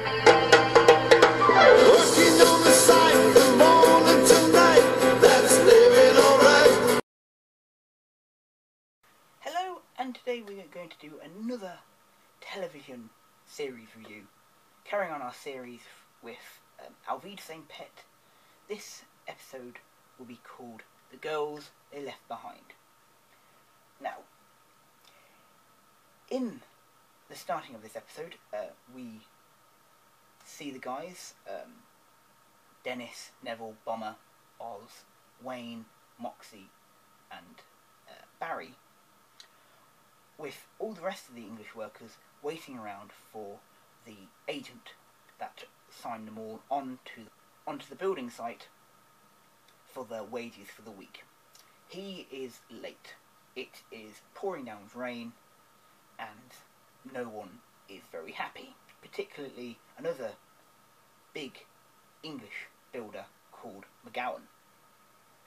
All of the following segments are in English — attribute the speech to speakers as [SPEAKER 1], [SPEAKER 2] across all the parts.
[SPEAKER 1] Working on the site from morning till night, that's living alright.
[SPEAKER 2] Hello, and today we are going to do another television series review, carrying on our series with Auf Wiedersehen Pet. This episode will be called The Girls They Left Behind. Now, in the starting of this episode, we see the guys, Dennis, Neville, Bomber, Oz, Wayne, Moxie and Barry, with all the rest of the English workers waiting around for the agent that signed them all onto the building site for their wages for the week. He is late. It is pouring down with rain, and no one is very happy, particularly another big English builder called McGowan,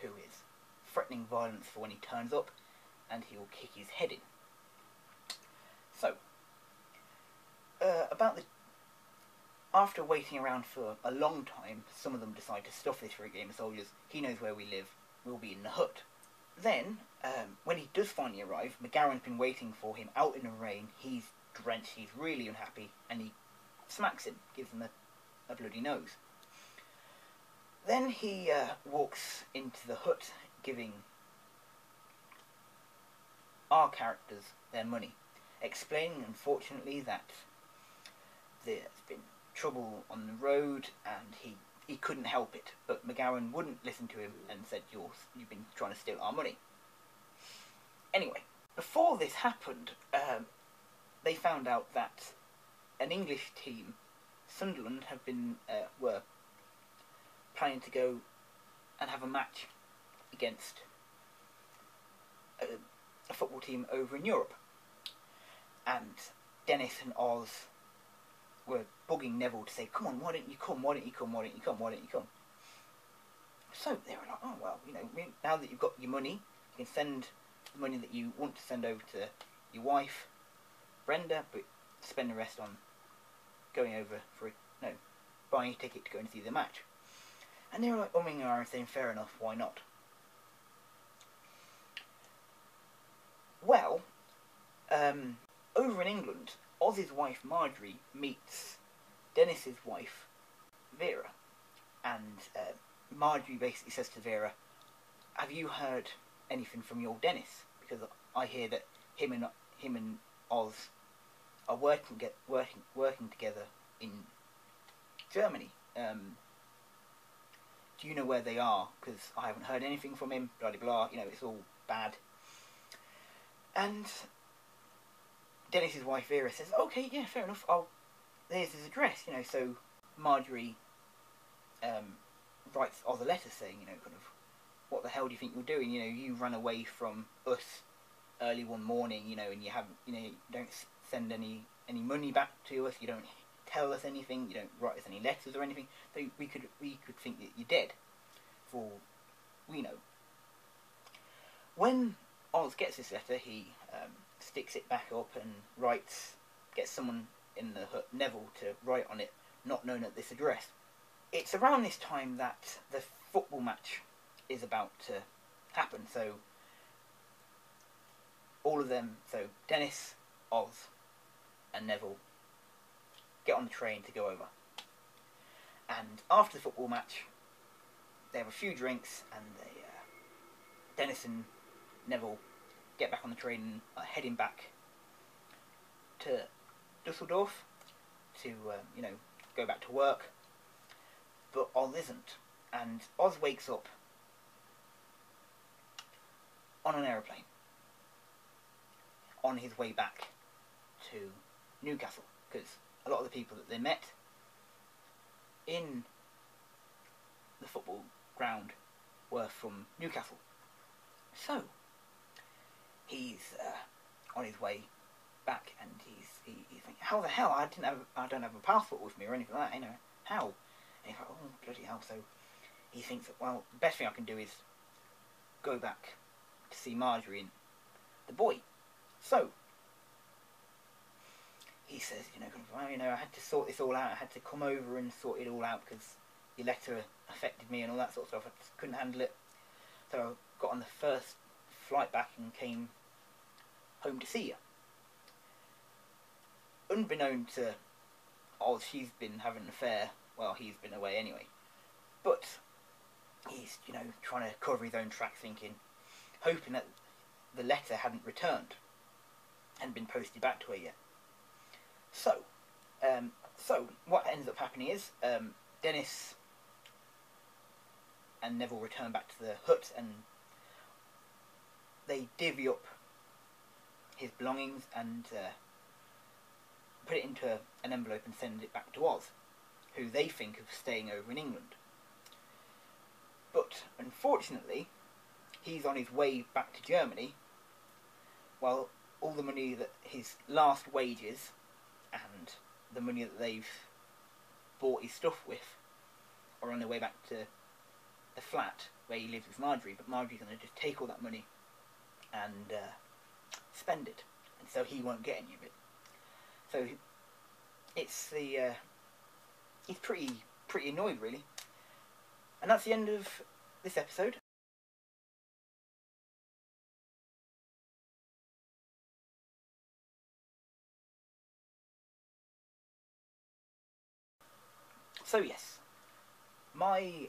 [SPEAKER 2] who is threatening violence for when he turns up, and he will kick his head in. So, after waiting around for a long time, some of them decide to stuff this for a game of soldiers. He knows where we live. We'll be in the hut. Then, when he does finally arrive, McGowan's been waiting for him out in the rain. He's drenched. He's really unhappy, and he smacks him, gives him a bloody nose. Then he walks into the hut, giving our characters their money, explaining, unfortunately, that there's been trouble on the road and he couldn't help it, but McGowan wouldn't listen to him and said, you've been trying to steal our money. Anyway, before this happened, they found out that an English team, Sunderland, were planning to go and have a match against a football team over in Europe. And Dennis and Oz were bugging Neville to say, come on, why don't you come, why don't you come, why don't you come, why don't you come? So they were like, oh well, now that you've got your money, you can send the money that you want to send over to your wife, Brenda, but spend the rest on going over buying a ticket to go and see the match. And they were like umming and ahhing, saying, fair enough, why not? Well, over in England, Oz's wife Marjorie meets Dennis's wife Vera, and Marjorie basically says to Vera, have you heard anything from your Dennis? Because I hear that him and Oz are working together in Germany. Do you know where they are? Because I haven't heard anything from him, blah blah blah, it's all bad. And Dennis's wife Vera says, okay, yeah, fair enough, there's his address, so Marjorie writes Oz a letter saying, kind of, what the hell do you think you're doing? You ran away from us early one morning, and you haven't, you don't send any money back to us, you don't tell us anything, you don't write us any letters or anything, so we could think that you're dead, for all we know. When Oz gets this letter, he sticks it back up and gets someone in the hut, Neville, to write on it, not known at this address. It's around this time that the football match is about to happen, so all of them, so Dennis, Oz and Neville, get on the train to go over. And after the football match, they have a few drinks, and Dennis and Neville get back on the train and are heading back to Dusseldorf to, go back to work. But Oz isn't, and Oz wakes up on an aeroplane on his way back to Newcastle, because a lot of the people that they met in the football ground were from Newcastle. So he's on his way back, and he's thinking, how the hell, I don't have a passport with me or anything like that, how? And he's like, oh bloody hell. So he thinks that, well, the best thing I can do is go back to see Marjorie and the boy. So he says, well, I had to sort this all out. I had to come over and sort it all out because your letter affected me and all that sort of stuff. I just couldn't handle it. So I got on the first flight back and came home to see you. Unbeknown to Oz, she's been having an affair. Well, he's been away anyway. But he's, trying to cover his own tracks, hoping that the letter hadn't returned, hadn't been posted back to her yet. So what ends up happening is Dennis and Neville return back to the hut, and they divvy up his belongings and put it into an envelope and send it back to Oz, who they think of staying over in England. But unfortunately, he's on his way back to Germany, while all the money that his last wages and the money that they've bought his stuff with are on their way back to the flat where he lives with Marjorie, but Marjorie's going to just take all that money and spend it, and so he won't get any of it. So it's he's pretty annoyed, really. And that's the end of this episode. So yes, my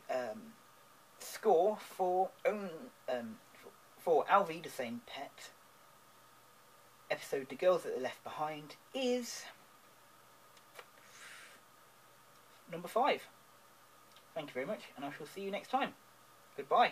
[SPEAKER 2] score for Auf Wiedersehen Pet episode, The Girls That They Left Behind, is number 5. Thank you very much, and I shall see you next time. Goodbye.